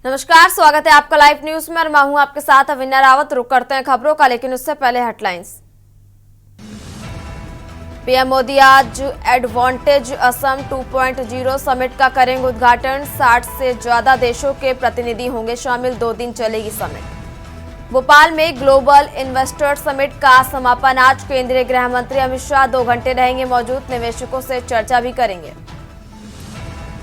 नमस्कार, स्वागत है आपका लाइव न्यूज में और मैं हूं आपके साथ अविन्या रावत। रुक करते हैं खबरों का, लेकिन उससे पहले हेडलाइंस। पीएम मोदी आज एडवांटेज असम 2.0 समिट का करेंगे उद्घाटन। 60 से ज्यादा देशों के प्रतिनिधि होंगे शामिल। 2 दिन चलेगी समिट। भोपाल में ग्लोबल इन्वेस्टर समिट का समापन आज। केंद्रीय गृह मंत्री अमित शाह 2 घंटे रहेंगे मौजूद। निवेशकों से चर्चा भी करेंगे।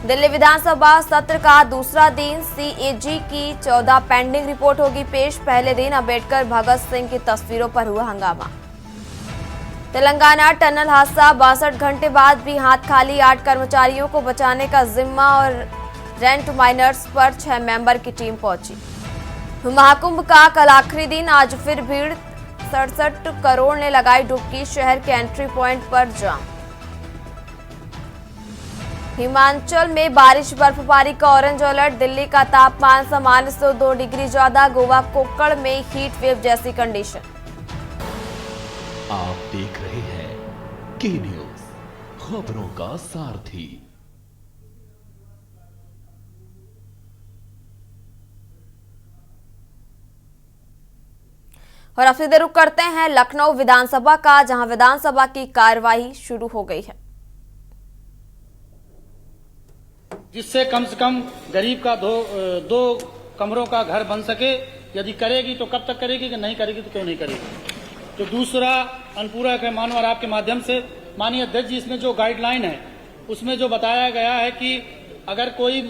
दिल्ली विधानसभा सत्र का दूसरा दिन। सीएजी की 14 पेंडिंग रिपोर्ट होगी पेश। पहले दिन अम्बेडकर भगत सिंह की तस्वीरों पर हुआ हंगामा। तेलंगाना टनल हादसा। 62 घंटे बाद भी हाथ खाली। 8 कर्मचारियों को बचाने का जिम्मा और रेंट माइनर्स पर 6 मेंबर की टीम पहुंची। महाकुंभ का कल आखिरी दिन। आज फिर भीड़। 67 करोड़ ने लगाई डुबकी। शहर के एंट्री पॉइंट पर जाम। हिमाचल में बारिश बर्फबारी का ऑरेंज अलर्ट। दिल्ली का तापमान सामान्य से 2 डिग्री ज्यादा। गोवा कोक्कड़ में हीट वेव जैसी कंडीशन। आप देख रहे हैं के न्यूज, खबरों का सारथी। और अब सीधे रुख करते हैं लखनऊ विधानसभा का, जहां विधानसभा की कार्यवाही शुरू हो गई है। जिससे कम से कम गरीब का दो कमरों का घर बन सके। यदि करेगी तो कब तक करेगी, कि नहीं करेगी तो क्यों नहीं करेगी। तो दूसरा अनुपूरक है मानवर आपके माध्यम से माननीय अध्यक्ष जी, इसमें जो गाइडलाइन है उसमें जो बताया गया है कि अगर कोई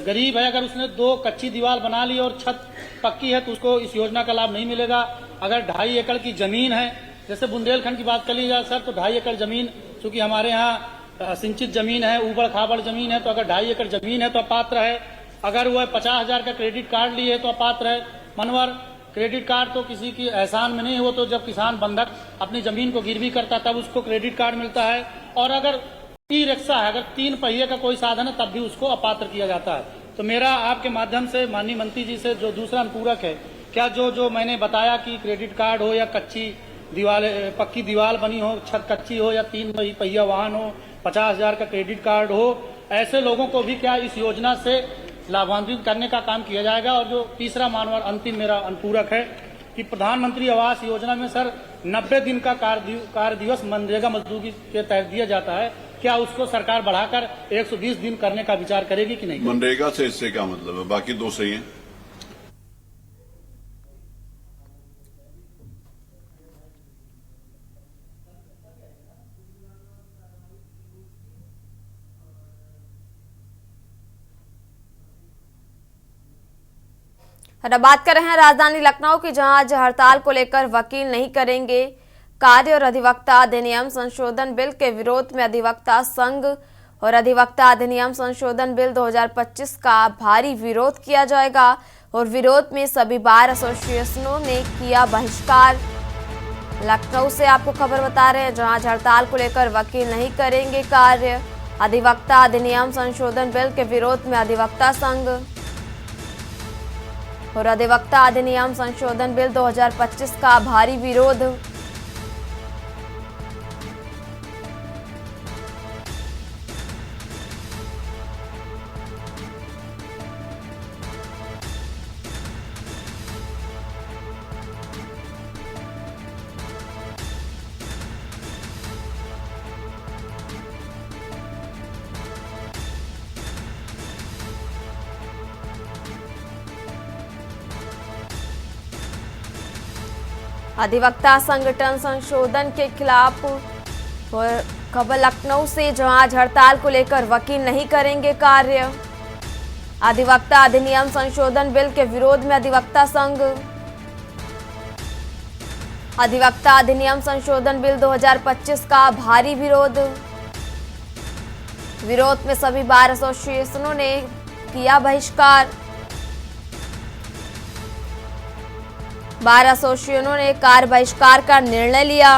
गरीब है, अगर उसने 2 कच्ची दीवार बना ली और छत पक्की है तो उसको इस योजना का लाभ नहीं मिलेगा। अगर 2.5 एकड़ की जमीन है, जैसे बुंदेलखंड की बात कर ली जाए सर, तो 2.5 एकड़ जमीन, चूंकि हमारे यहाँ सिंचित जमीन है, ऊबड़ खाबड़ जमीन है, तो अगर 2.5 एकड़ जमीन है तो अपात्र है। अगर वह 50,000 का क्रेडिट कार्ड लिए है तो अपात्र है। मनवर क्रेडिट कार्ड तो किसी की एहसान में नहीं हो, तो जब किसान बंधक अपनी जमीन को गिरवी करता तब उसको क्रेडिट कार्ड मिलता है। और अगर ई रिक्शा है, अगर 3 पहिए का कोई साधन है तब भी उसको अपात्र किया जाता है। तो मेरा आपके माध्यम से माननीय मंत्री जी से जो दूसरा अनुपूरक है, क्या जो मैंने बताया कि क्रेडिट कार्ड हो या कच्ची दीवार, पक्की दीवार बनी हो, छत कच्ची हो या 3 पहिया वाहन हो, 50,000 का क्रेडिट कार्ड हो, ऐसे लोगों को भी क्या इस योजना से लाभान्वित करने का काम किया जाएगा। और जो तीसरा मानवर अंतिम मेरा अनुपूरक है कि प्रधानमंत्री आवास योजना में सर 90 दिन का कार्य दिवस मनरेगा मजदूरी के तहत दिया जाता है, क्या उसको सरकार बढ़ाकर 120 दिन करने का विचार करेगी कि नहीं? मनरेगा से इससे क्या मतलब है, बाकी 2 सही हैं। अब बात कर रहे हैं राजधानी लखनऊ की, जहां आज हड़ताल को लेकर वकील नहीं करेंगे कार्य और अधिवक्ता अधिनियम संशोधन बिल के विरोध में अधिवक्ता संघ और अधिवक्ता अधिनियम संशोधन बिल 2025 का भारी विरोध किया जाएगा। और विरोध में सभी बार एसोसिएशनों ने किया बहिष्कार। लखनऊ से आपको खबर बता रहे हैं, जहां आज हड़ताल को लेकर वकील नहीं करेंगे कार्य। अधिवक्ता अधिनियम संशोधन बिल के विरोध में अधिवक्ता संघ और अधिवक्ता अधिनियम संशोधन बिल 2025 का भारी विरोध। अधिवक्ता संगठन संशोधन के खिलाफ और खबर लखनऊ से, जहां आज हड़ताल को लेकर वकील नहीं करेंगे कार्य। अधिवक्ता अधिनियम संशोधन बिल के विरोध में अधिवक्ता संघ। अधिवक्ता अधिनियम संशोधन बिल 2025 का भारी विरोध। विरोध में सभी बार एसोसिएशनों ने किया बहिष्कार। बार एसोसिएशनों ने कार्य बहिष्कार का निर्णय लिया।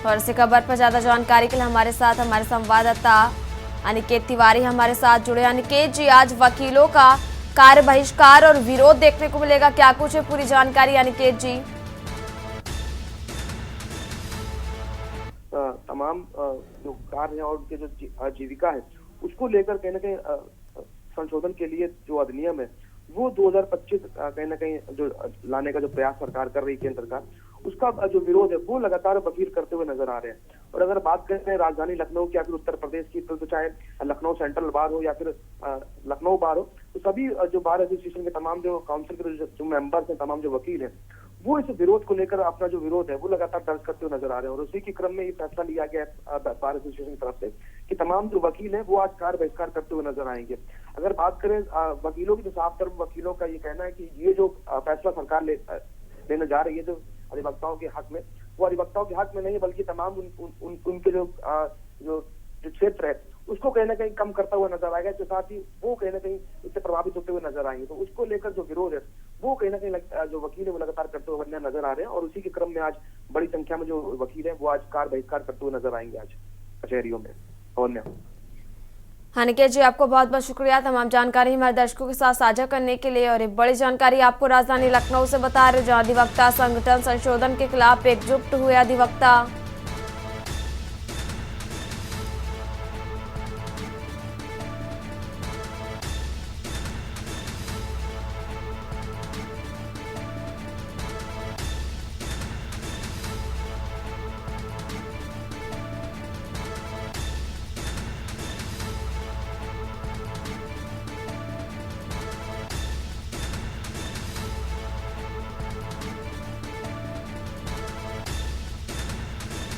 और इसी खबर पर ज्यादा जानकारी के लिए हमारे साथ हमारे संवाददाता अनिकेत तिवारी हमारे साथ जुड़े। अनिकेत जी, आज वकीलों का कार्य बहिष्कार और विरोध देखने को मिलेगा, क्या कुछ है पूरी जानकारी अनिकेत जी? तमाम जो कार्य है और उनके जो आजीविका है उसको लेकर कहीं ना कहीं संशोधन के लिए जो अधिनियम है वो 2025 कहीं ना कहीं जो लाने का जो प्रयास सरकार कर रही है, केंद्र सरकार, उसका जो विरोध है वो लगातार वकील करते हुए नजर आ रहे हैं। और अगर बात करें राजधानी लखनऊ की या फिर उत्तर प्रदेश की, तो चाहे लखनऊ सेंट्रल बार हो या फिर लखनऊ बार हो, तो सभी जो बार एसोसिएशन के तमाम जो काउंसिल के जो मेंबर्स हैं, तमाम जो वकील हैं, वो इस विरोध को लेकर अपना जो विरोध है वो लगातार दर्ज करते हुए नजर आ रहे हैं। और उसी के क्रम में ये फैसला लिया गया है बार एसोसिएशन की तरफ से कि तमाम जो वकील हैं वो आज कार्य बहिष्कार करते हुए नजर आएंगे। अगर बात करें वकीलों की, तो साफ तौर पर वकीलों का ये कहना है कि ये जो फैसला सरकार लेने जा रही है जो अधिवक्ताओं के हक में, वो अधिवक्ताओं के हक में नहीं बल्कि तमाम उनके जो क्षेत्र है उसको कहीं ना कहीं कम करता हुआ नजर आएगा। इसके साथ ही वो कहीं ना कहीं इससे प्रभावित होते हुए नजर आएंगे। तो उसको लेकर जो विरोध है वो कहीं ना कहीं जो वकील है वो लगातार करते हुए नजर आ रहे हैं। और उसी के क्रम में आज बड़ी संख्या में जो वकील है वो आज कार्य बहिष्कार करते हुए नजर आएंगे आज कचहरियों में। अनिकेत जी, आपको बहुत बहुत शुक्रिया तमाम जानकारी हमारे दर्शकों के साथ साझा करने के लिए। और एक बड़ी जानकारी आपको राजधानी लखनऊ से बता रहे, जहां अधिवक्ता संगठन संशोधन के खिलाफ एकजुट हुए अधिवक्ता।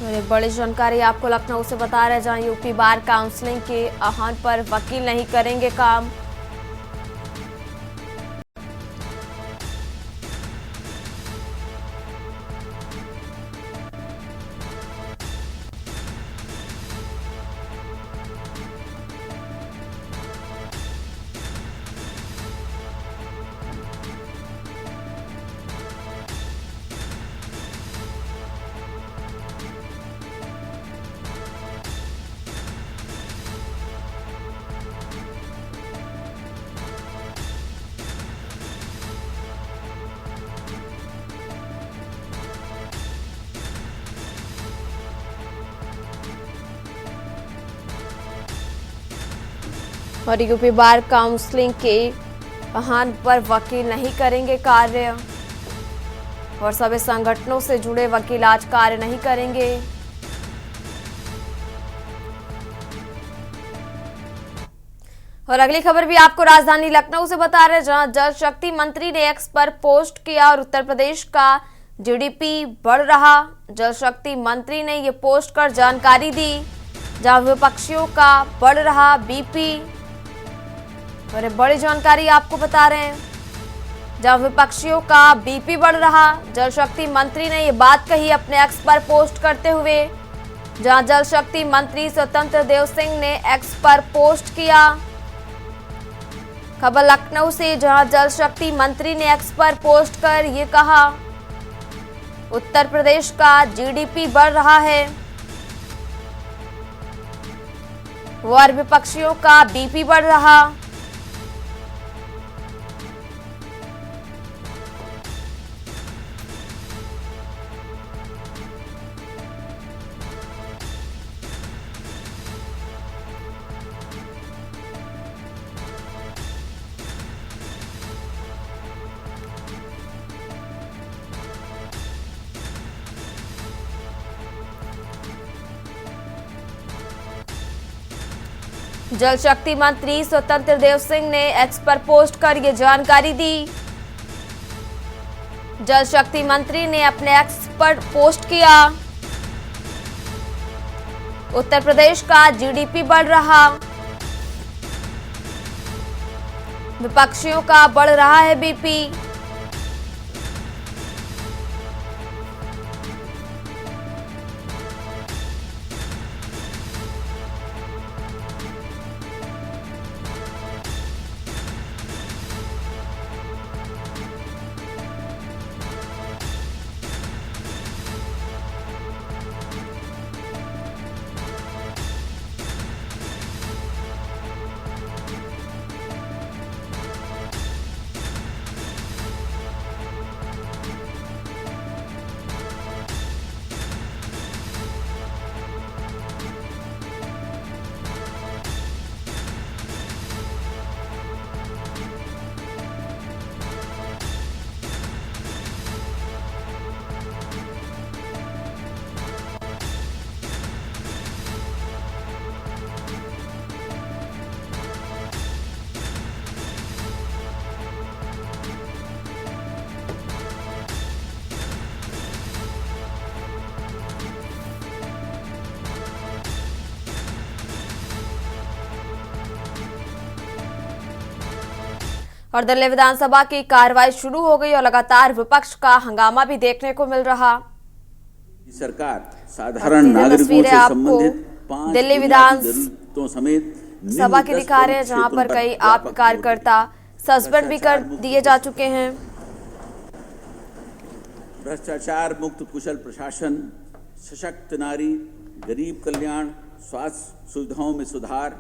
और एक बड़ी जानकारी आपको लखनऊ से बता रहे हैं, जहां यूपी बार काउंसलिंग के आह्वान पर वकील नहीं करेंगे काम। और यूपी बार काउंसलिंग के आह्वान पर वकील नहीं करेंगे कार्य। और सभी संगठनों से जुड़े वकील आज कार्य नहीं करेंगे। और अगली खबर भी आपको राजधानी लखनऊ से बता रहे हैं, जहां जल शक्ति मंत्री ने एक्स पर पोस्ट किया और उत्तर प्रदेश का जीडीपी बढ़ रहा। जल शक्ति मंत्री ने ये पोस्ट कर जानकारी दी, जहां विपक्षियों का बढ़ रहा बीपी। और बड़ी जानकारी आपको बता रहे हैं, जहां विपक्षियों का बीपी बढ़ रहा। जल शक्ति मंत्री ने ये बात कही अपने एक्स पर पोस्ट करते हुए, जहां जल शक्ति मंत्री स्वतंत्र देव सिंह ने एक्स पर पोस्ट किया। खबर लखनऊ से, जहां जल शक्ति मंत्री ने एक्स पर पोस्ट कर ये कहा, उत्तर प्रदेश का जीडीपी बढ़ रहा है और विपक्षियों का बीपी बढ़ रहा। जल शक्ति मंत्री स्वतंत्र देव सिंह ने एक्स पर पोस्ट कर ये जानकारी दी। जल शक्ति मंत्री ने अपने एक्स पर पोस्ट किया, उत्तर प्रदेश का जीडीपी बढ़ रहा, विपक्षियों का बढ़ रहा है बीपी। और दिल्ली विधानसभा की कार्रवाई शुरू हो गई और लगातार विपक्ष का हंगामा भी देखने को मिल रहा। सरकार साधारण नागरिकों से संबंधित 5 दिल्ली विधान जरूरतों समेत सभा की दिखा रहे हैं, जहां पर कई आप कार्यकर्ता सस्पेंड भी कर दिए जा चुके हैं। भ्रष्टाचार मुक्त कुशल प्रशासन, सशक्त नारी, गरीब कल्याण, स्वास्थ्य सुविधाओं में सुधार,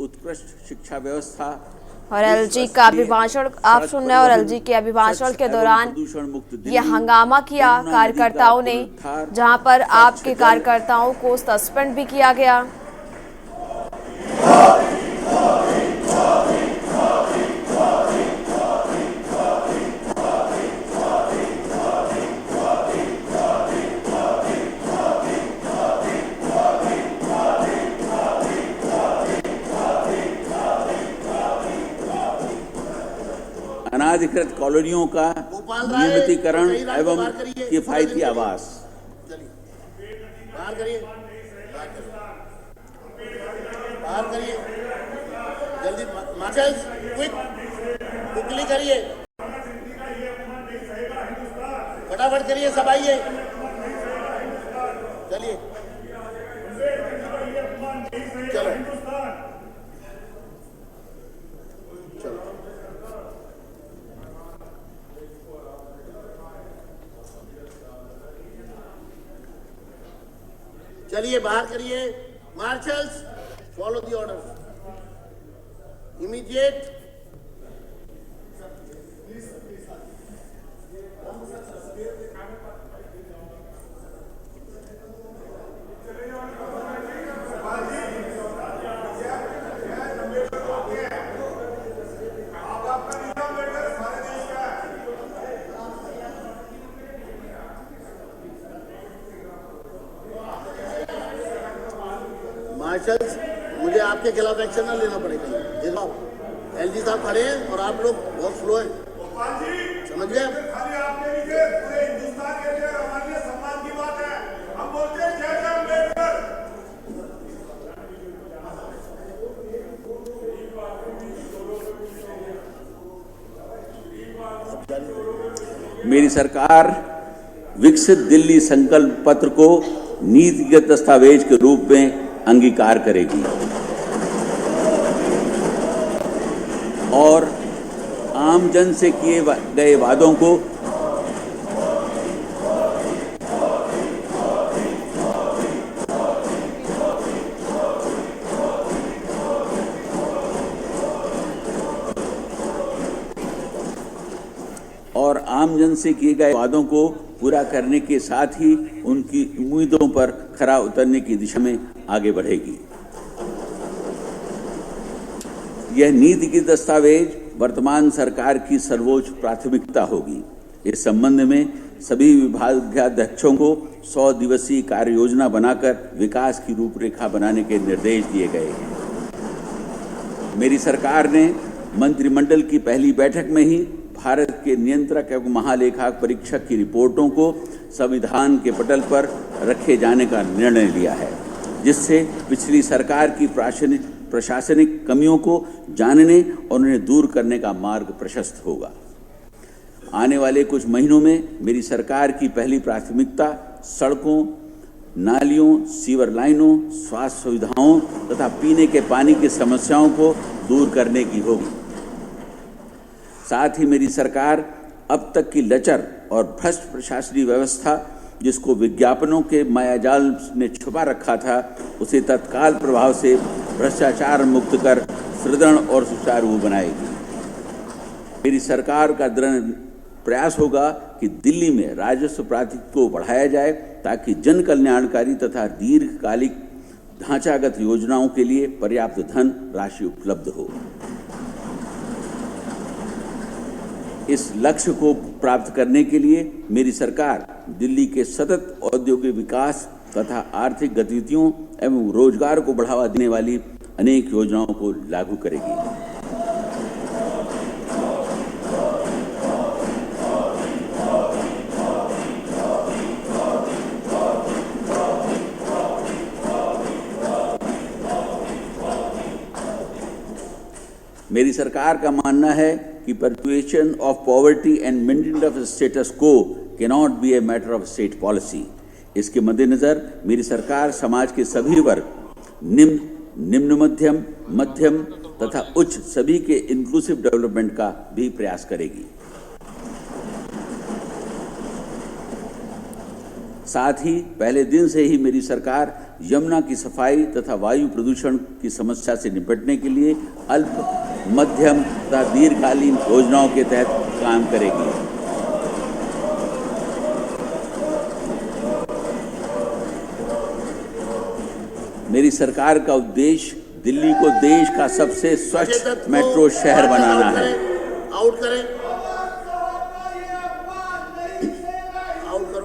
उत्कृष्ट शिक्षा व्यवस्था और एलजी का अभिभाषण आप सुन रहे हैं। और एलजी के अभिभाषण के दौरान ये हंगामा किया कार्यकर्ताओं ने, जहां पर आपके कार्यकर्ताओं को सस्पेंड भी किया गया। अनाधिकृत कॉलोनियों का नियमितीकरण एवं किफायती आवास। बाहर करिए, बाहर करिए, जल्दी मार्शल्स, क्विकली करिए, फटाफट करिए, सब आइए, चलिए, चलो चलिए, बाहर करिए, marshals, follow the order, immediate. Marshals, मुझे आपके खिलाफ एक्शन ना लेना पड़ेगा। एलजी साहब खड़े हैं और आप लोग बहुत स्लो हैं, समझ गए? मेरी सरकार विकसित दिल्ली संकल्प पत्र को नीतिगत दस्तावेज के रूप में अंगीकार करेगी और आम जन से किए गए वादों को पूरा करने के साथ ही उनकी उम्मीदों पर खरा उतरने की दिशा में आगे बढ़ेगी। यह नीति की दस्तावेज वर्तमान सरकार की सर्वोच्च प्राथमिकता होगी। इस संबंध में सभी विभागाध्यक्षों को 100 दिवसीय कार्य योजना बनाकर विकास की रूपरेखा बनाने के निर्देश दिए गए हैं। मेरी सरकार ने मंत्रिमंडल की पहली बैठक में ही भारत के नियंत्रक एवं महालेखा परीक्षक की रिपोर्टों को संविधान के पटल पर रखे जाने का निर्णय लिया है, जिससे पिछली सरकार की प्रशासनिक कमियों को जानने और उन्हें दूर करने का मार्ग प्रशस्त होगा। आने वाले कुछ महीनों में मेरी सरकार की पहली प्राथमिकता सड़कों, नालियों, सीवर लाइनों, स्वास्थ्य सुविधाओं तथा पीने के पानी की समस्याओं को दूर करने की होगी। साथ ही मेरी सरकार अब तक की लचर और भ्रष्ट प्रशासनिक व्यवस्था, जिसको विज्ञापनों के मायाजाल ने छुपा रखा था, उसे तत्काल प्रभाव से भ्रष्टाचार मुक्त कर सुदृढ़ और सुचारू बनाएगी। मेरी सरकार का दृढ़ प्रयास होगा कि दिल्ली में राजस्व प्राधिकरण को बढ़ाया जाए, ताकि जन कल्याणकारी तथा दीर्घकालिक ढांचागत योजनाओं के लिए पर्याप्त धन राशि उपलब्ध हो। इस लक्ष्य को प्राप्त करने के लिए मेरी सरकार दिल्ली के सतत औद्योगिक विकास तथा आर्थिक गतिविधियों एवं रोजगार को बढ़ावा देने वाली अनेक योजनाओं को लागू करेगी। मेरी सरकार का मानना है कि perpetuation of poverty and maintenance of status quo cannot be a matter of state policy. इसके मद्देनजर मेरी सरकार समाज के सभी वर्ग निम्न मध्यम मध्यम तथा उच्च सभी के इंक्लूसिव डेवलपमेंट का भी प्रयास करेगी। साथ ही पहले दिन से ही मेरी सरकार यमुना की सफाई तथा वायु प्रदूषण की समस्या से निपटने के लिए अल्प मध्यम तथा दीर्घकालीन योजनाओं के तहत काम करेगी। मेरी सरकार का उद्देश्य दिल्ली को देश का सबसे स्वच्छ मेट्रो शहर बनाना है। आउट करें, आउट करो।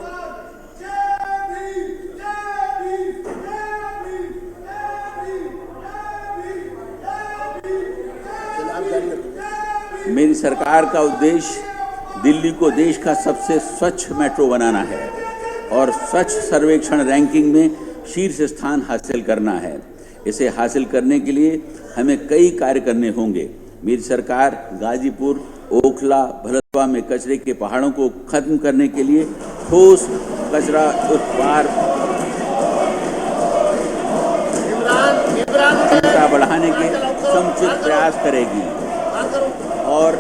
मेरी सरकार का उद्देश्य दिल्ली को देश का सबसे स्वच्छ मेट्रो बनाना है और स्वच्छ सर्वेक्षण रैंकिंग में शीर्ष स्थान हासिल करना है। इसे हासिल करने के लिए हमें कई कार्य करने होंगे। मेरी सरकार गाजीपुर, ओखला, भलतवा में कचरे के पहाड़ों को खत्म करने के लिए ठोस कचरा उत्पादन क्षमता बढ़ाने के समुचित प्रयास करेगी और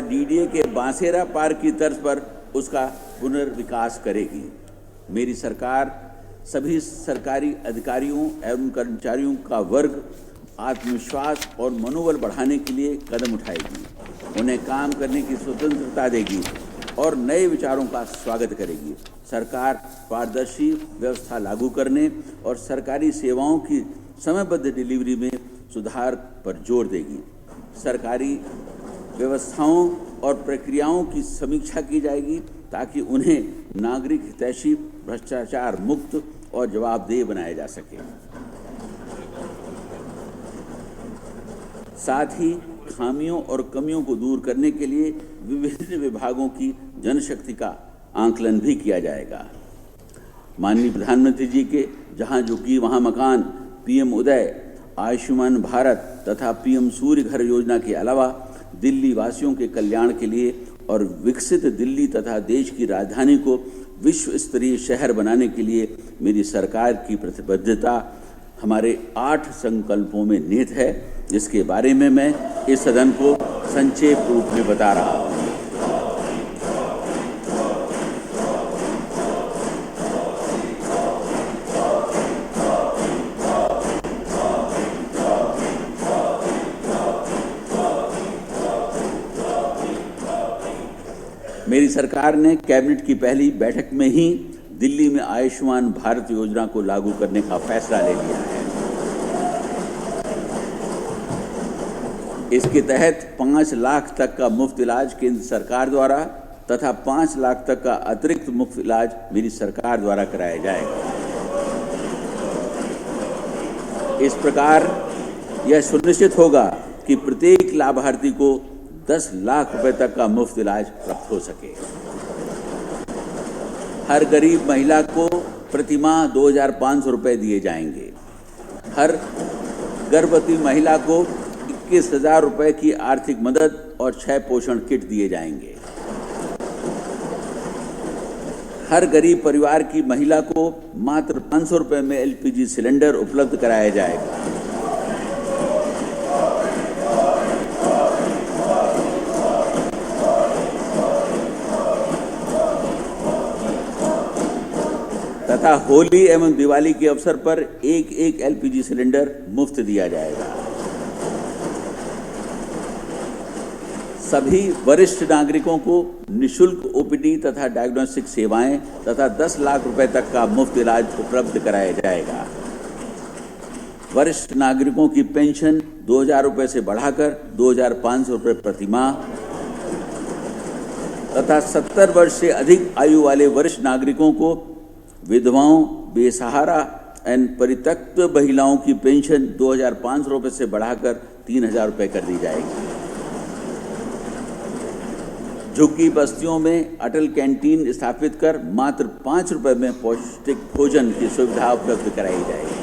डीडीए के बांसेरा पार्क की तर्ज पर उसका पुनर्विकास करेगी। मेरी सरकार सभी सरकारी अधिकारियों एवं कर्मचारियों का वर्ग आत्मविश्वास और मनोबल बढ़ाने के लिए कदम उठाएगी, उन्हें काम करने की स्वतंत्रता देगी और नए विचारों का स्वागत करेगी। सरकार पारदर्शी व्यवस्था लागू करने और सरकारी सेवाओं की समयबद्ध डिलीवरी में सुधार पर जोर देगी। सरकारी व्यवस्थाओं और प्रक्रियाओं की समीक्षा की जाएगी ताकि उन्हें नागरिक हितैषी, भ्रष्टाचार मुक्त और जवाबदेह बनाया जा सके। साथ ही खामियों और कमियों को दूर करने के लिए विभिन्न विभागों की जनशक्ति का आंकलन भी किया जाएगा। माननीय प्रधानमंत्री जी के जहां झुकी वहां मकान, पीएम उदय, आयुष्मान भारत तथा पीएम सूर्य घर योजना के अलावा दिल्ली वासियों के कल्याण के लिए और विकसित दिल्ली तथा देश की राजधानी को विश्व स्तरीय शहर बनाने के लिए मेरी सरकार की प्रतिबद्धता हमारे 8 संकल्पों में निहित है, जिसके बारे में मैं इस सदन को संक्षेप रूप में बता रहा हूं। मेरी सरकार ने कैबिनेट की पहली बैठक में ही दिल्ली में आयुष्मान भारत योजना को लागू करने का फैसला ले लिया है। इसके तहत 5 लाख तक का मुफ्त इलाज केंद्र सरकार द्वारा तथा 5 लाख तक का अतिरिक्त मुफ्त इलाज मेरी सरकार द्वारा कराया जाएगा। इस प्रकार यह सुनिश्चित होगा कि प्रत्येक लाभार्थी को 10 लाख रुपए तक का मुफ्त इलाज प्राप्त हो सके। हर गरीब महिला को प्रतिमाह 2,500 रुपए दिए जाएंगे। हर गर्भवती महिला को 21,000 रुपए की आर्थिक मदद और 6 पोषण किट दिए जाएंगे। हर गरीब परिवार की महिला को मात्र 500 रुपए में एलपीजी सिलेंडर उपलब्ध कराया जाएगा। तथा होली एवं दिवाली के अवसर पर एक एलपीजी सिलेंडर मुफ्त दिया जाएगा। सभी वरिष्ठ नागरिकों को निःशुल्क ओपीडी तथा डायग्नोस्टिक सेवाएं तथा 10 लाख रुपए तक का मुफ्त इलाज उपलब्ध कराया जाएगा। वरिष्ठ नागरिकों की पेंशन 2,000 रुपए से बढ़ाकर 2,500 रुपए प्रति माह तथा 70 वर्ष से अधिक आयु वाले वरिष्ठ नागरिकों को विधवाओं, बेसहारा एवं परित्यक्त महिलाओं की पेंशन 2,500 रुपए से बढ़ाकर 3,000 रुपए कर दी जाएगी। झुग्गी बस्तियों में अटल कैंटीन स्थापित कर मात्र 5 रुपए में पौष्टिक भोजन की सुविधा उपलब्ध कराई जाएगी।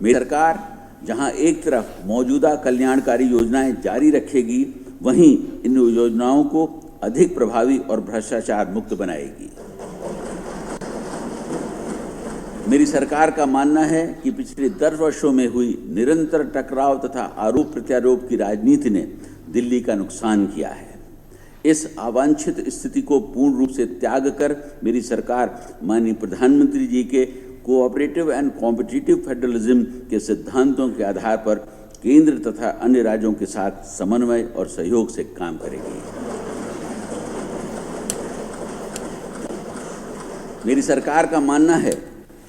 मेरी सरकार जहां एक तरफ मौजूदा कल्याणकारी योजनाएं जारी रखेगी, वहीं इन योजनाओं को अधिक प्रभावी और भ्रष्टाचार मुक्त बनाएगी। मेरी सरकार का मानना है कि पिछले 10 वर्षों में हुई निरंतर टकराव तथा आरोप प्रत्यारोप की राजनीति ने दिल्ली का नुकसान किया है। इस अवांछित स्थिति को पूर्ण रूप से त्याग कर मेरी सरकार माननीय प्रधानमंत्री जी के कोऑपरेटिव एंड कॉम्पिटिटिव फेडरलिज्म के सिद्धांतों के आधार पर केंद्र तथा अन्य राज्यों के साथ समन्वय और सहयोग से काम करेगी। मेरी सरकार का मानना है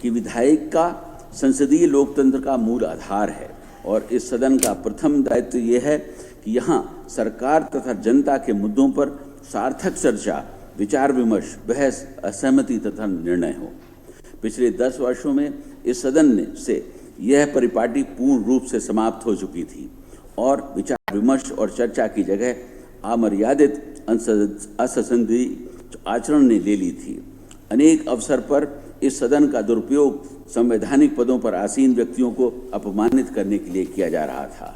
कि विधायक का संसदीय लोकतंत्र का मूल आधार है और इस सदन का प्रथम दायित्व यह है कि यहाँ सरकार तथा जनता के मुद्दों पर सार्थक चर्चा, विचार विमर्श, बहस, असहमति तथा निर्णय हो। पिछले 10 वर्षों में इस सदन से यह परिपाटी पूर्ण रूप से समाप्त हो चुकी थी और विचार विमर्श और चर्चा की जगह अमर्यादित असंसदीय आचरण ने ले ली थी। अनेक अवसर पर इस सदन का दुरुपयोग संवैधानिक पदों पर आसीन व्यक्तियों को अपमानित करने के लिए किया जा रहा था।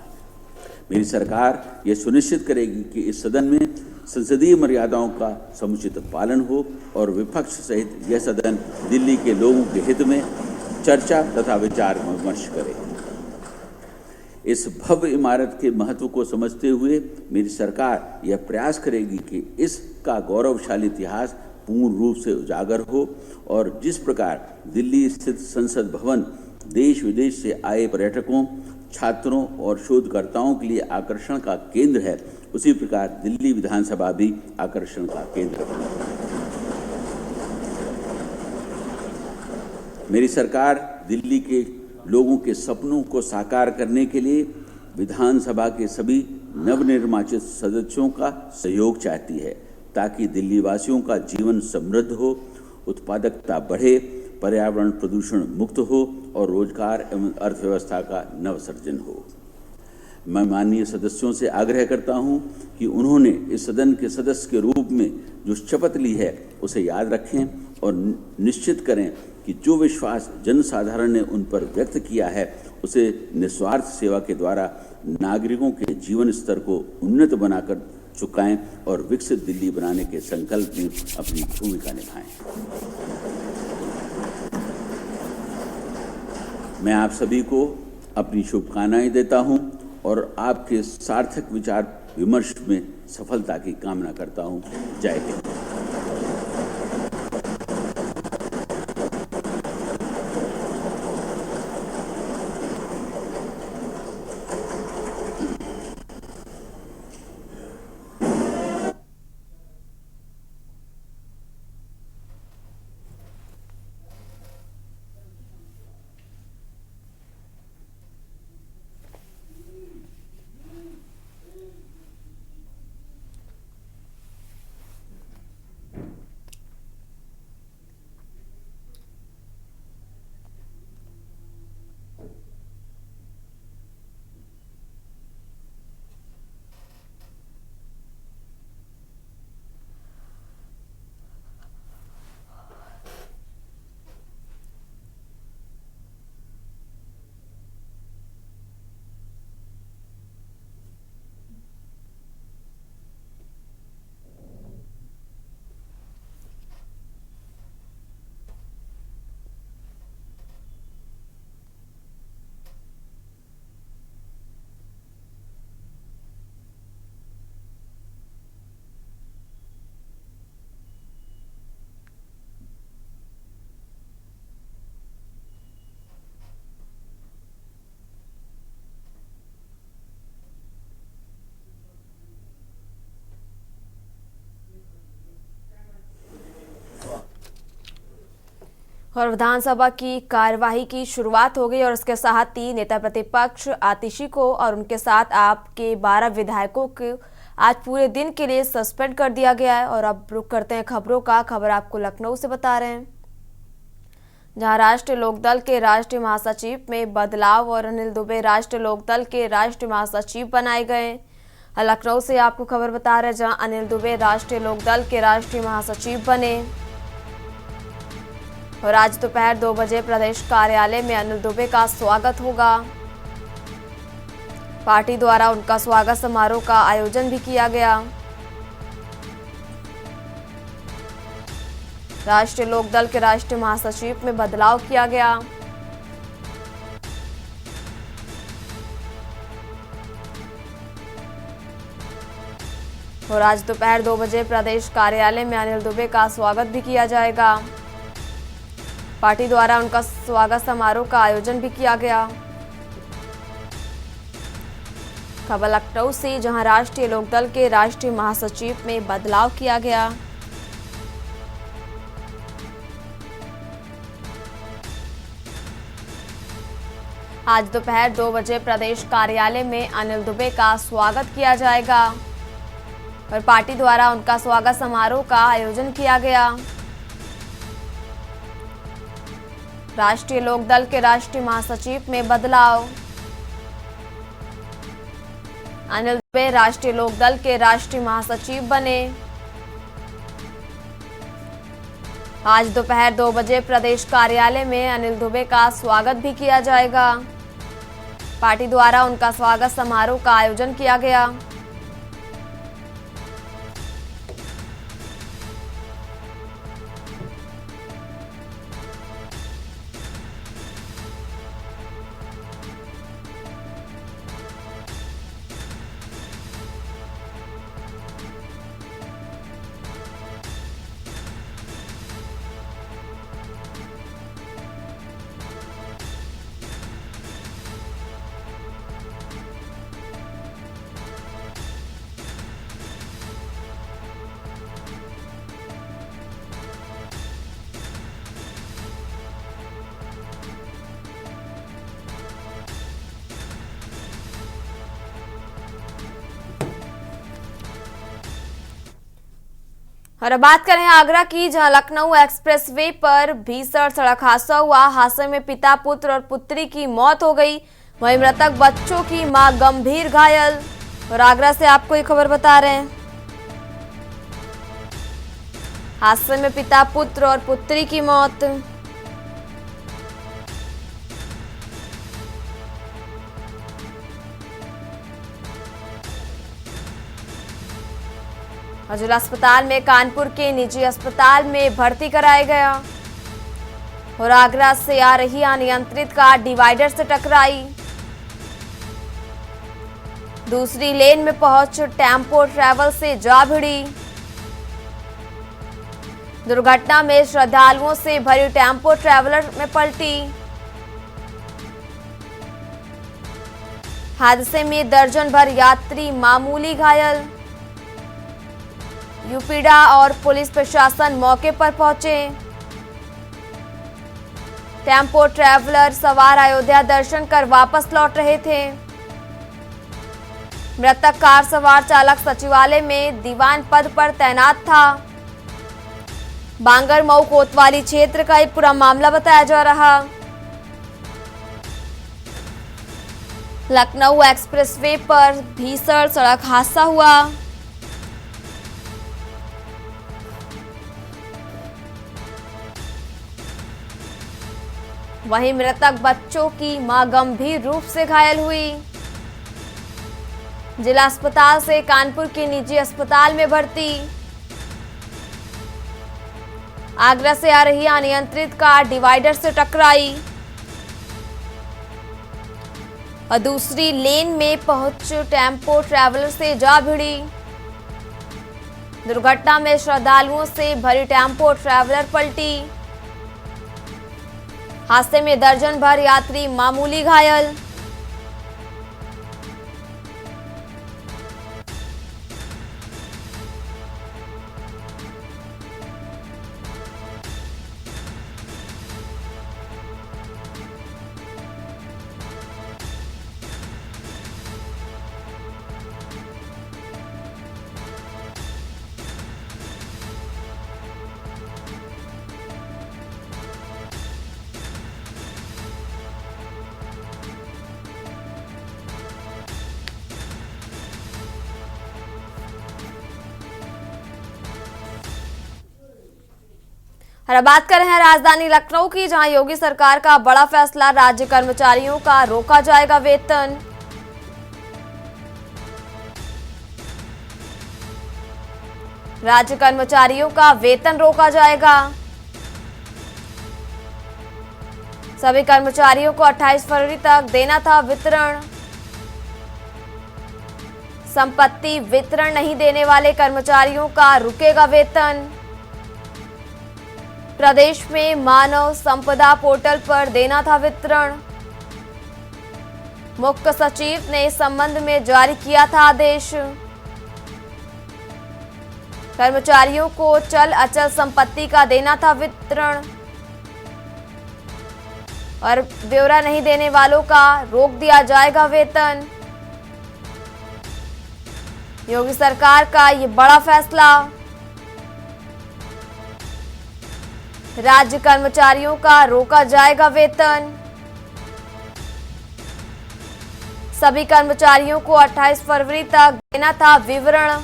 मेरी सरकार यह सुनिश्चित करेगी कि इस सदन में संसदीय मर्यादाओं का समुचित पालन हो और विपक्ष सहित यह सदन दिल्ली के लोगों के हित में चर्चा तथा विचार विमर्श करे। इस भव्य इमारत के महत्व को समझते हुए मेरी सरकार यह प्रयास करेगी कि इसका गौरवशाली इतिहास पूर्ण रूप से उजागर हो और जिस प्रकार दिल्ली स्थित संसद भवन देश विदेश से आए पर्यटकों, छात्रों और शोधकर्ताओं के लिए आकर्षण का केंद्र है, उसी प्रकार दिल्ली विधानसभा भी आकर्षण का केंद्र बने। मेरी सरकार दिल्ली के लोगों के सपनों को साकार करने के लिए विधानसभा के सभी नवनिर्वाचित सदस्यों का सहयोग चाहती है ताकि दिल्ली वासियों का जीवन समृद्ध हो, उत्पादकता बढ़े, पर्यावरण प्रदूषण मुक्त हो और रोजगार एवं अर्थव्यवस्था का नवसृजन हो। मैं माननीय सदस्यों से आग्रह करता हूं कि उन्होंने इस सदन के सदस्य के रूप में जो शपथ ली है उसे याद रखें और निश्चित करें कि जो विश्वास जनसाधारण ने उन पर व्यक्त किया है उसे निस्वार्थ सेवा के द्वारा नागरिकों के जीवन स्तर को उन्नत बनाकर चुकाएं और विकसित दिल्ली बनाने के संकल्प में अपनी भूमिका निभाएं। मैं आप सभी को अपनी शुभकामनाएं देता हूं और आपके सार्थक विचार विमर्श में सफलता की कामना करता हूं। जय हिंद। और विधानसभा की कार्यवाही की शुरुआत हो गई और इसके साथ ही नेता प्रतिपक्ष आतिशी को और उनके साथ आपके 12 विधायकों को आज पूरे दिन के लिए सस्पेंड कर दिया गया है। और अब रुक करते हैं खबरों का। खबर आपको लखनऊ से बता रहे हैं जहां राष्ट्रीय लोकदल के राष्ट्रीय महासचिव में बदलाव और अनिल दुबे राष्ट्रीय लोकदल के राष्ट्रीय महासचिव बनाए गए। लखनऊ से आपको खबर बता रहे जहां अनिल दुबे राष्ट्रीय लोकदल के राष्ट्रीय महासचिव बने और आज दोपहर 2 बजे प्रदेश कार्यालय में अनिल दुबे का स्वागत होगा। पार्टी द्वारा उनका स्वागत समारोह का आयोजन भी किया गया। राष्ट्रीय लोकदल के राष्ट्रीय महासचिव में बदलाव किया गया। और आज दोपहर 2 बजे प्रदेश कार्यालय में अनिल दुबे का स्वागत भी किया जाएगा। पार्टी द्वारा उनका स्वागत समारोह का आयोजन भी किया गया। खबर लखनऊ से जहां राष्ट्रीय लोकदल के राष्ट्रीय महासचिव में बदलाव किया गया। आज दोपहर 2 बजे प्रदेश कार्यालय में अनिल दुबे का स्वागत किया जाएगा और पार्टी द्वारा उनका स्वागत समारोह का आयोजन किया गया। राष्ट्रीय लोकदल के राष्ट्रीय महासचिव में बदलाव। अनिल दुबे राष्ट्रीय लोकदल के राष्ट्रीय महासचिव बने। आज दोपहर 2 बजे प्रदेश कार्यालय में अनिल दुबे का स्वागत भी किया जाएगा। पार्टी द्वारा उनका स्वागत समारोह का आयोजन किया गया। और अब बात करें आगरा की, जहां लखनऊ एक्सप्रेसवे पर भीषण सड़क हादसा हुआ। हादसे में पिता, पुत्र और पुत्री की मौत हो गई। वहीं मृतक बच्चों की मां गंभीर घायल। और आगरा से आपको ये खबर बता रहे हैं, हादसे में पिता, पुत्र और पुत्री की मौत। और जिला अस्पताल में कानपुर के निजी अस्पताल में भर्ती कराया गया। और आगरा से आ रही अनियंत्रित कार डिवाइडर से टकराई। दूसरी लेन में पहुंच टेम्पो ट्रैवल से जा भिड़ी। दुर्घटना में श्रद्धालुओं से भरी टेम्पो ट्रैवलर में पलटी। हादसे में दर्जन भर यात्री मामूली घायल। यूपीडा और पुलिस प्रशासन मौके पर पहुंचे। टेम्पो ट्रैवलर सवार अयोध्या दर्शन कर वापस लौट रहे थे। मृतक कार सवार चालक सचिवालय में दीवान पद पर तैनात था। बांगर मऊ कोतवाली क्षेत्र का एक पूरा मामला बताया जा रहा। लखनऊ एक्सप्रेसवे पर भीषण सड़क हादसा हुआ। वहीं मृतक बच्चों की मां गंभीर रूप से घायल हुई। जिला अस्पताल से कानपुर के निजी अस्पताल में भर्ती। आगरा से आ रही अनियंत्रित कार डिवाइडर से टकराई और दूसरी लेन में पहुंच टेम्पो ट्रैवलर से जा भिड़ी। दुर्घटना में श्रद्धालुओं से भरी टेम्पो ट्रैवलर पलटी। हादसे में दर्जन भर यात्री मामूली घायल। और अब बात कर रहे हैं राजधानी लखनऊ की, जहां योगी सरकार का बड़ा फैसला, राज्य कर्मचारियों का रोका जाएगा वेतन। राज्य कर्मचारियों का वेतन रोका जाएगा। सभी कर्मचारियों को 28 फरवरी तक देना था वितरण। संपत्ति वितरण नहीं देने वाले कर्मचारियों का रुकेगा वेतन। प्रदेश में मानव संपदा पोर्टल पर देना था वितरण। मुख्य सचिव ने इस संबंध में जारी किया था आदेश। कर्मचारियों को चल अचल संपत्ति का देना था वितरण और ब्यौरा नहीं देने वालों का रोक दिया जाएगा वेतन। योगी सरकार का ये बड़ा फैसला, राज्य कर्मचारियों का रोका जाएगा वेतन। सभी कर्मचारियों को 28 फरवरी तक देना था विवरण।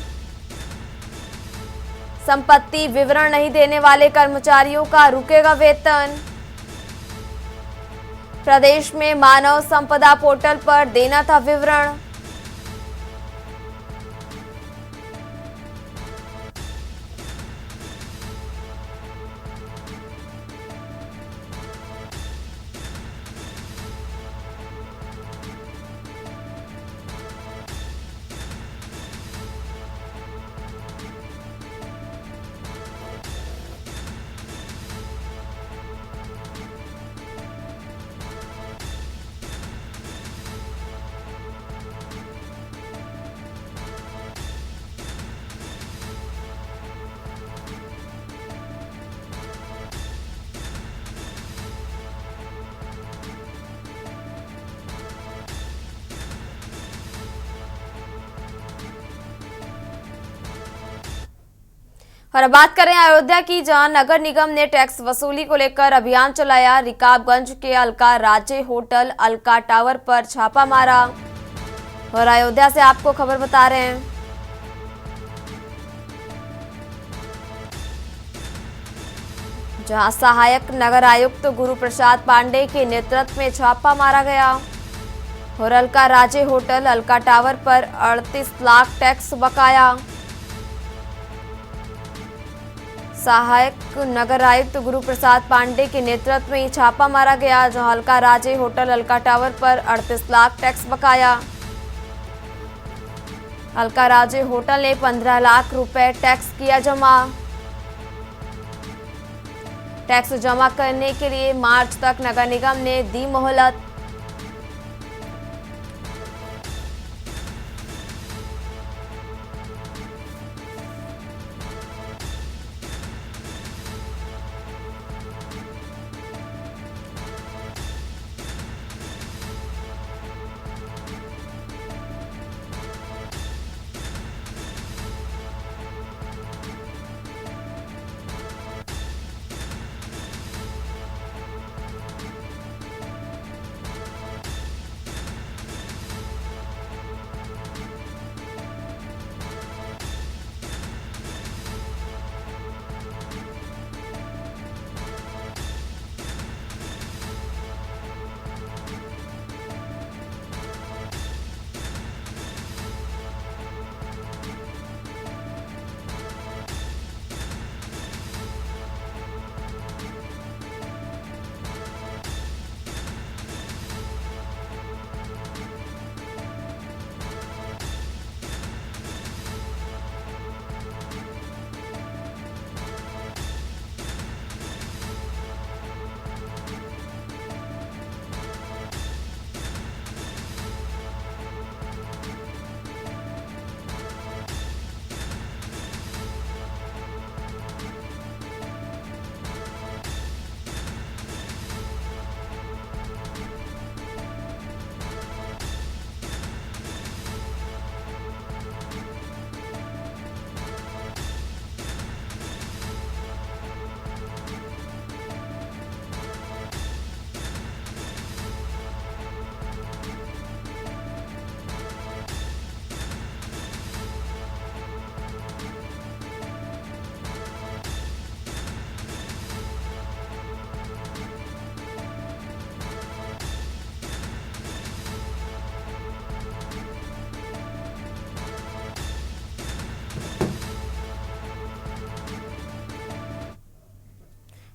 संपत्ति विवरण नहीं देने वाले कर्मचारियों का रुकेगा वेतन। प्रदेश में मानव संपदा पोर्टल पर देना था विवरण। और अब बात करें अयोध्या की, जहां नगर निगम ने टैक्स वसूली को लेकर अभियान चलाया। रिकाबगंज के अलका राजे होटल अलका टावर पर छापा मारा। और अयोध्या से आपको खबर बता रहे हैं, जहां सहायक नगर आयुक्त गुरु प्रसाद पांडे के नेतृत्व में छापा मारा गया। और अलका राजे होटल अलका टावर पर 38 लाख टैक्स बकाया। सहायक नगर आयुक्त गुरु प्रसाद पांडे के नेतृत्व में छापा मारा गया, जहां अलका राजे होटल अलका टावर पर 38 लाख टैक्स बकाया। अलका राजे होटल ने 15 लाख रुपए टैक्स किया जमा। टैक्स जमा करने के लिए मार्च तक नगर निगम ने दी मोहलत।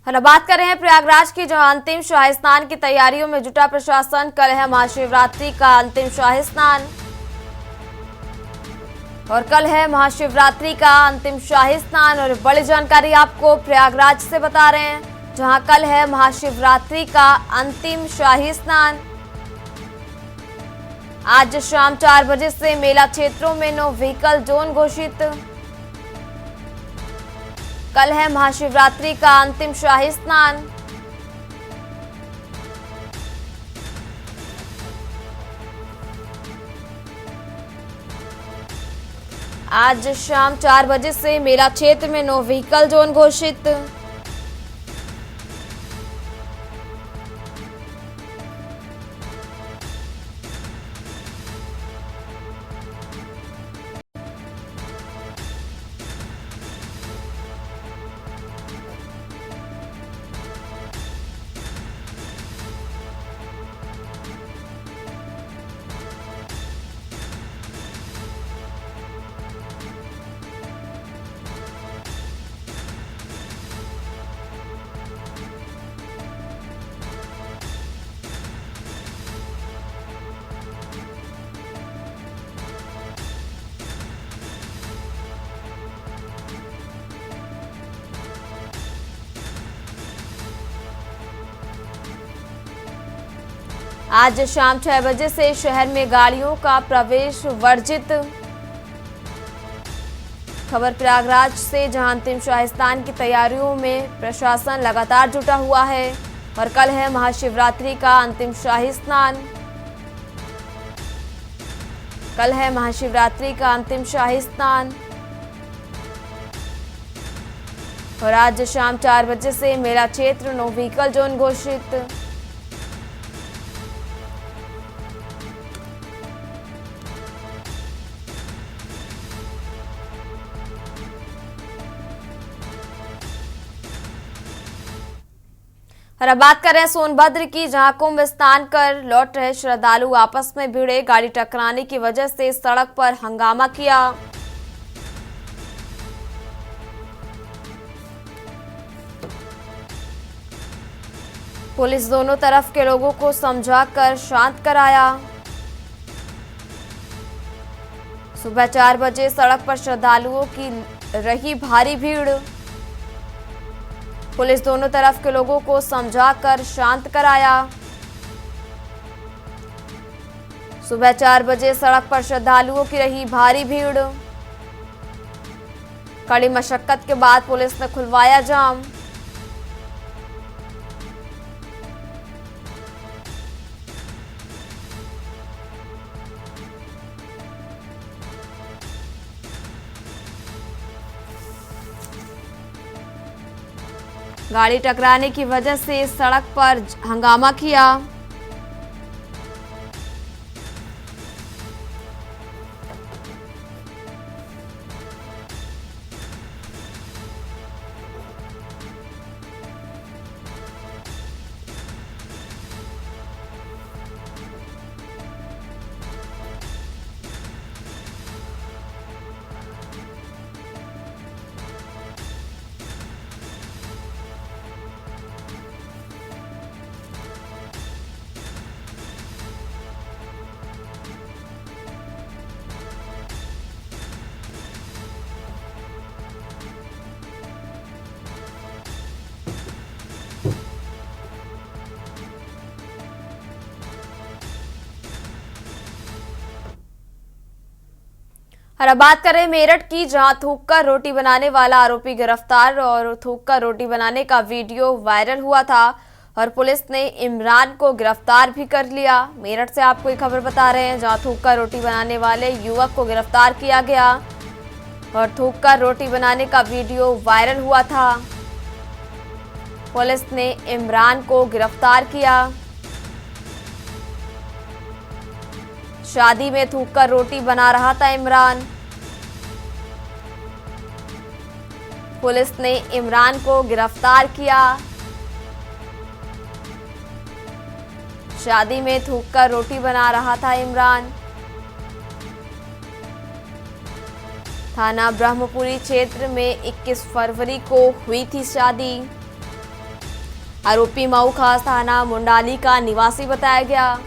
और अब बात कर रहे हैं प्रयागराज की, जहां अंतिम शाही स्नान की तैयारियों में जुटा प्रशासन। कल है महाशिवरात्रि का अंतिम शाही स्नान और कल है महाशिवरात्रि का अंतिम शाही स्नान। और बड़ी जानकारी आपको प्रयागराज से बता रहे हैं, जहां कल है महाशिवरात्रि का अंतिम शाही स्नान। आज शाम 4 बजे से मेला क्षेत्रों में नो व्हीकल जोन घोषित। कल है महाशिवरात्रि का अंतिम शाही स्नान। आज शाम 4 बजे से मेला क्षेत्र में नो व्हीकल जोन घोषित। आज शाम 6 बजे से शहर में गाड़ियों का प्रवेश वर्जित। खबर प्रयागराज से, जहां अंतिम शाही स्नान की तैयारियों में प्रशासन लगातार जुटा हुआ है और कल है महाशिवरात्रि का अंतिम शाही स्नान। कल है महाशिवरात्रि का अंतिम शाही स्नान और आज शाम 4 बजे से मेला क्षेत्र नो व्हीकल जोन घोषित। और अब बात कर रहे हैं सोनभद्र की, जहां कुंभ स्नान कर लौट रहे श्रद्धालु आपस में भिड़े। गाड़ी टकराने की वजह से सड़क पर हंगामा किया। पुलिस दोनों तरफ के लोगों को समझाकर शांत कराया। सुबह 4 बजे सड़क पर श्रद्धालुओं की रही भारी भीड़। पुलिस दोनों तरफ के लोगों को समझाकर शांत कराया। सुबह 4 बजे सड़क पर श्रद्धालुओं की रही भारी भीड़। कड़ी मशक्कत के बाद पुलिस ने खुलवाया जाम। गाड़ी टकराने की वजह से सड़क पर हंगामा किया। और अब बात करें मेरठ की, जहां थूककर रोटी बनाने वाला आरोपी गिरफ्तार और थूककर रोटी बनाने का वीडियो वायरल हुआ था और पुलिस ने इमरान को गिरफ्तार भी कर लिया। मेरठ से आपको ये खबर बता रहे हैं, जहां थूककर रोटी बनाने वाले युवक को गिरफ्तार किया गया और थूककर रोटी बनाने का वीडियो वायरल हुआ था। पुलिस ने इमरान को गिरफ्तार किया। शादी में थूककर रोटी बना रहा था इमरान। पुलिस ने इमरान को गिरफ्तार किया। शादी में थूककर रोटी बना रहा था इमरान। थाना ब्रह्मपुरी क्षेत्र में 21 फरवरी को हुई थी शादी। आरोपी मऊ खास थाना मुंडाली का निवासी बताया गया।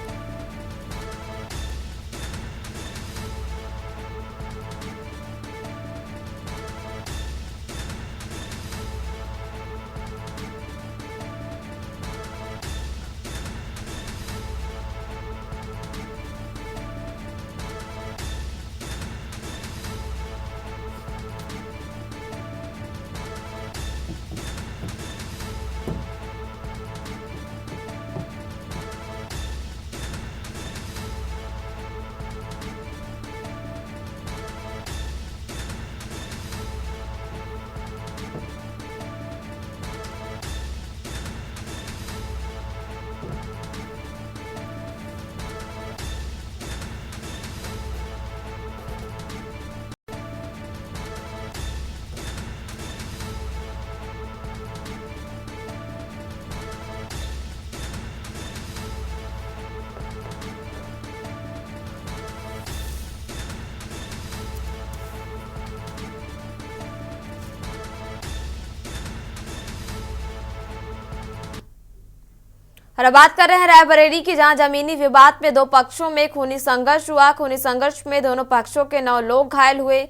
और अब बात कर रहे हैं रायबरेली की, जहां जमीनी विवाद में दो पक्षों में खूनी संघर्ष हुआ। खूनी संघर्ष में दोनों पक्षों के 9 लोग घायल हुए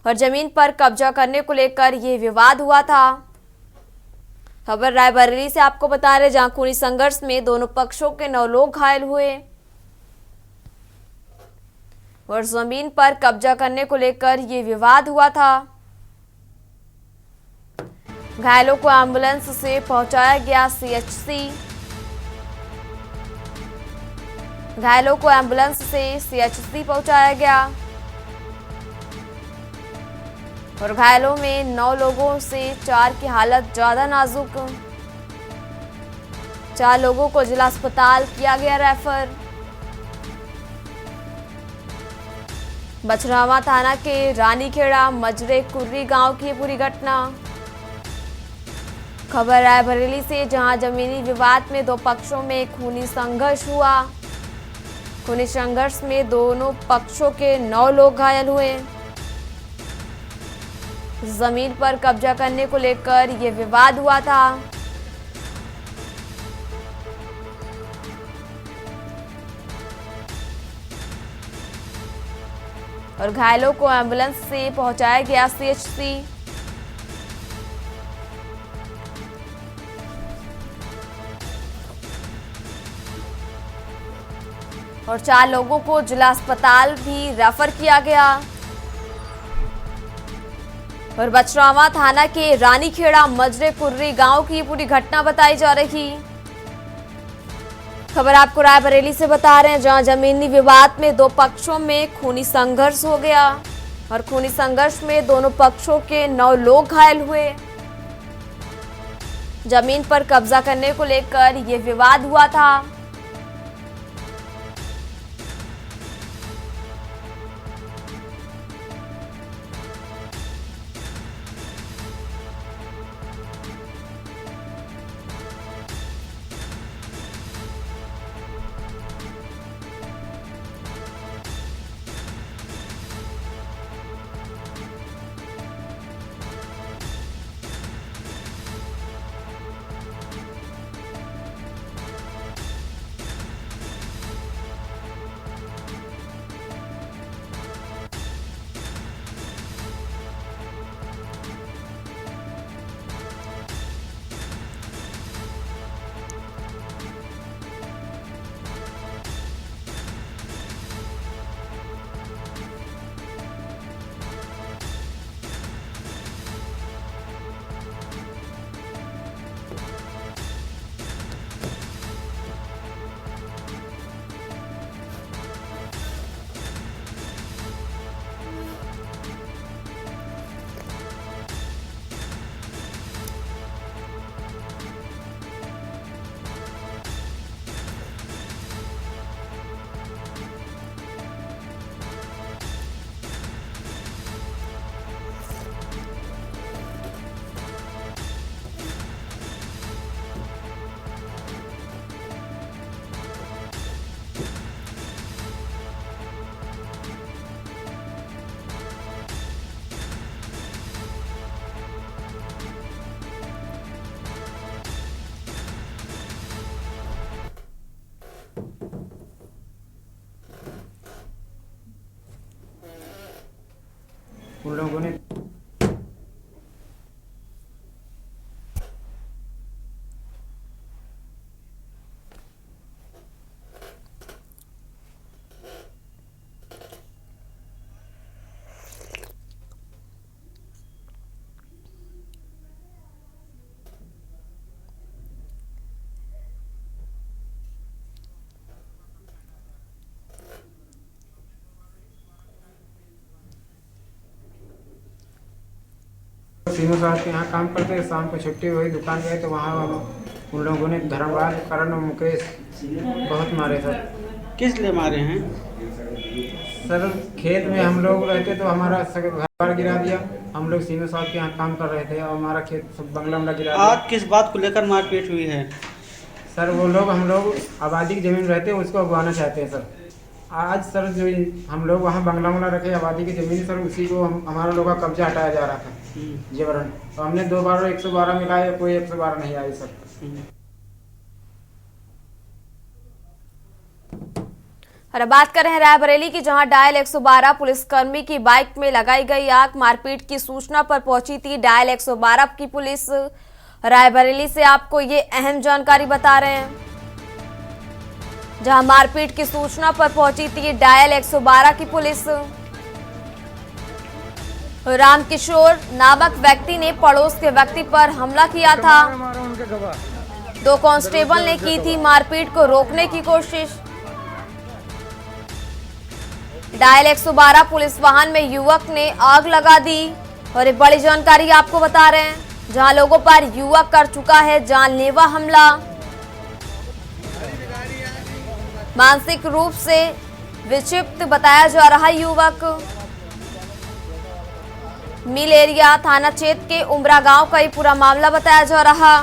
और जमीन पर कब्जा करने को लेकर यह विवाद हुआ था। खबर रायबरेली से आपको बता रहे, जहां खूनी संघर्ष में दोनों पक्षों के 9 लोग घायल हुए और जमीन पर कब्जा करने को लेकर यह विवाद हुआ था। घायलों को एम्बुलेंस से पहुंचाया गया सीएचसी। घायलों को एम्बुलेंस से सीएचसी पहुंचाया गया और घायलों में 9 लोगों से 4 की हालत ज्यादा नाजुक। 4 लोगों को जिला अस्पताल किया गया रेफर। बछरावा थाना के रानीखेड़ा मजरे कुर्री गांव की पूरी घटना। खबर रायबरेली से, जहां जमीनी विवाद में 2 पक्षों में खूनी संघर्ष हुआ। खूनी संघर्ष में दोनों पक्षों के 9 लोग घायल हुए। जमीन पर कब्जा करने को लेकर यह विवाद हुआ था। और घायलों को एम्बुलेंस से पहुंचाया गया सीएचसी। और 4 लोगों को जिला अस्पताल भी रेफर किया गया। और बछरावा थाना के रानीखेड़ा मजरे कुर्री गांव की पूरी घटना बताई जा रही। खबर आपको रायबरेली से बता रहे हैं, जहां जमीनी विवाद में 2 पक्षों में खूनी संघर्ष हो गया और खूनी संघर्ष में दोनों पक्षों के 9 लोग घायल हुए। जमीन पर कब्जा करने को लेकर यह विवाद हुआ था। तीनों साहब के यहाँ काम करते हैं, शाम को छुट्टी हुई दुकान गए तो वहाँ उन लोगों ने धर्मराज, करण और मुकेश बहुत मारे सर। किस लिए मारे हैं? सर खेत में हम लोग रहते तो हमारा घर गिरा दिया। हम लोग सीनो साहब के यहाँ काम कर रहे थे और हमारा खेत सब बंगला गिरा दिया। आज किस बात को लेकर मारपीट हुई है? सर वो लोग हम लोग आबादी की जमीन रहते हैं उसको उगवाना चाहते हैं सर। आज सर जो हम लोग वहाँ बंगला रखे आबादी की जमीन सर, उसी को हमारा लोग का कब्जा हटाया जा रहा था जबरन। तो हमने 2 बार 112 मिलाया, कोई 112 नहीं आई सर। और अब बात कर रहे हैं रायबरेली की, जहां डायल 112 पुलिसकर्मी की बाइक में लगाई गई आग। मारपीट की सूचना पर पहुंची थी डायल 112 की पुलिस। रायबरेली से आपको ये अहम जानकारी बता रहे हैं, जहां मारपीट की सूचना पर पहुंची थी डायल 112 की पुलिस। रामकिशोर नामक व्यक्ति ने पड़ोस के व्यक्ति पर हमला किया था। 2 कांस्टेबल ने की थी मारपीट को रोकने की कोशिश। डायल 112 पुलिस वाहन में युवक ने आग लगा दी। और एक बड़ी जानकारी आपको बता रहे हैं, जहां लोगों पर युवक कर चुका है जानलेवा हमला। मानसिक रूप से विक्षिप्त बताया जा रहा युवक। मिल एरिया थाना क्षेत्र के उमरा गांव का ये पूरा मामला बताया जा रहा।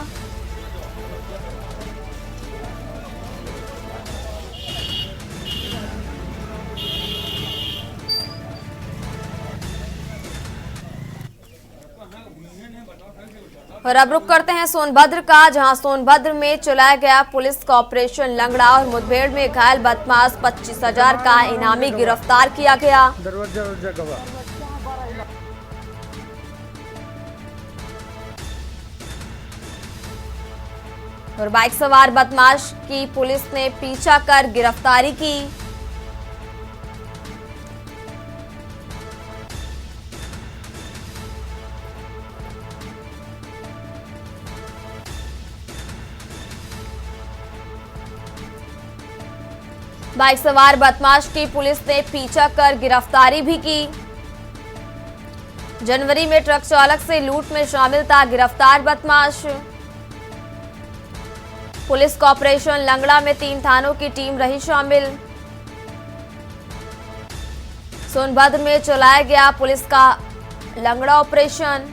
और अब रुक करते हैं सोनभद्र का, जहां सोनभद्र में चलाया गया पुलिस का ऑपरेशन लंगड़ा और मुठभेड़ में घायल बदमाश 25,000 का इनामी गिरफ्तार किया गया। और बाइक सवार बदमाश की पुलिस ने पीछा कर गिरफ्तारी की। बाइक सवार बदमाश की पुलिस ने पीछा कर गिरफ्तारी भी की। जनवरी में ट्रक चालक से लूट में शामिल था गिरफ्तार बदमाश। पुलिस का ऑपरेशन लंगड़ा में 3 थानों की टीम रही शामिल। सोनभद्र में चलाया गया पुलिस का लंगड़ा ऑपरेशन।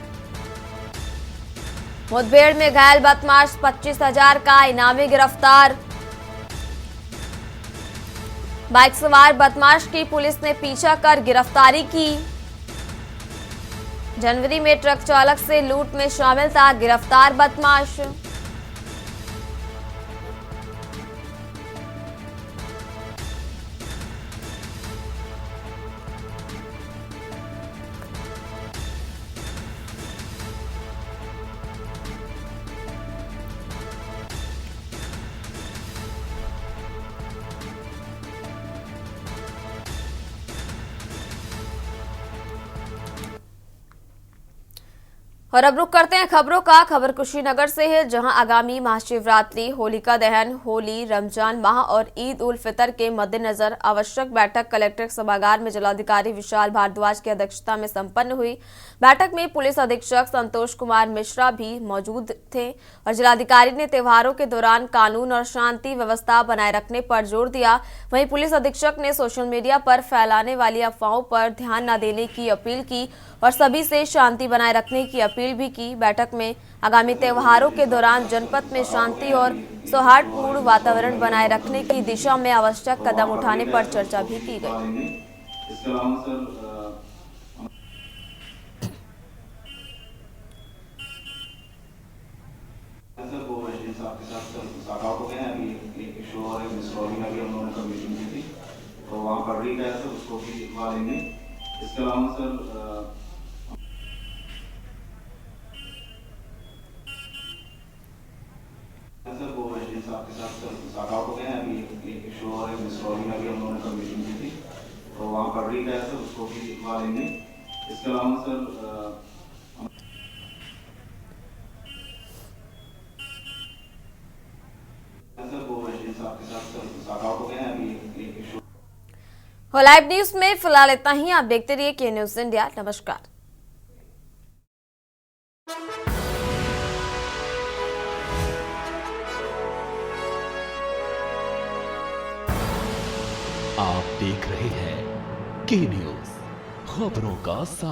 मुठभेड़ में घायल बदमाश 25,000 का इनामी गिरफ्तार। बाइक सवार बदमाश की पुलिस ने पीछा कर गिरफ्तारी की। जनवरी में ट्रक चालक से लूट में शामिल था गिरफ्तार बदमाश। और अब रुक करते हैं खबरों का। खबर कुशीनगर से है, जहां आगामी महाशिवरात्रि, होलिका दहन, होली, रमजान माह और ईद उल फितर के मद्देनजर आवश्यक बैठक कलेक्ट्रेट सभागार में जिलाधिकारी विशाल भारद्वाज की अध्यक्षता में संपन्न हुई। बैठक में पुलिस अधीक्षक संतोष कुमार मिश्रा भी मौजूद थे और जिलाधिकारी ने त्योहारों के दौरान कानून और शांति व्यवस्था बनाए रखने पर जोर दिया। वहीं पुलिस अधीक्षक ने सोशल मीडिया पर फैलाने वाली अफवाहों पर ध्यान न देने की अपील की और सभी से शांति बनाए रखने की अपील भी की। बैठक में आगामी त्योहारों के दौरान जनपद में शांति और सौहार्दपूर्ण वातावरण बनाए रखने की दिशा में आवश्यक कदम उठाने पर चर्चा भी की गई। इसके अलावा सर वो आपके साथ शाखाओं को गए हैं, अभी एक शो और एक मिसरौली में भी हम लोगों ने मीटिंग की थी, तो वहाँ पढ़ रही गया सर, उसको भी लिखवा लेंगे। इसके अलावा सर वो आपके साथ शाखाओं को गए हैं, अभी एक शो और एक मिसरौली में भी हम लोगों ने मीटिंग की थी, तो वहाँ पढ़ रही गया सर, उसको भी लिखवा लेंगे। इसके अलावा सर लाइव न्यूज में फिलहाल इतना ही। आप देखते रहिए के न्यूज इंडिया। नमस्कार। आप देख रहे हैं के न्यूज, खबरों का सार।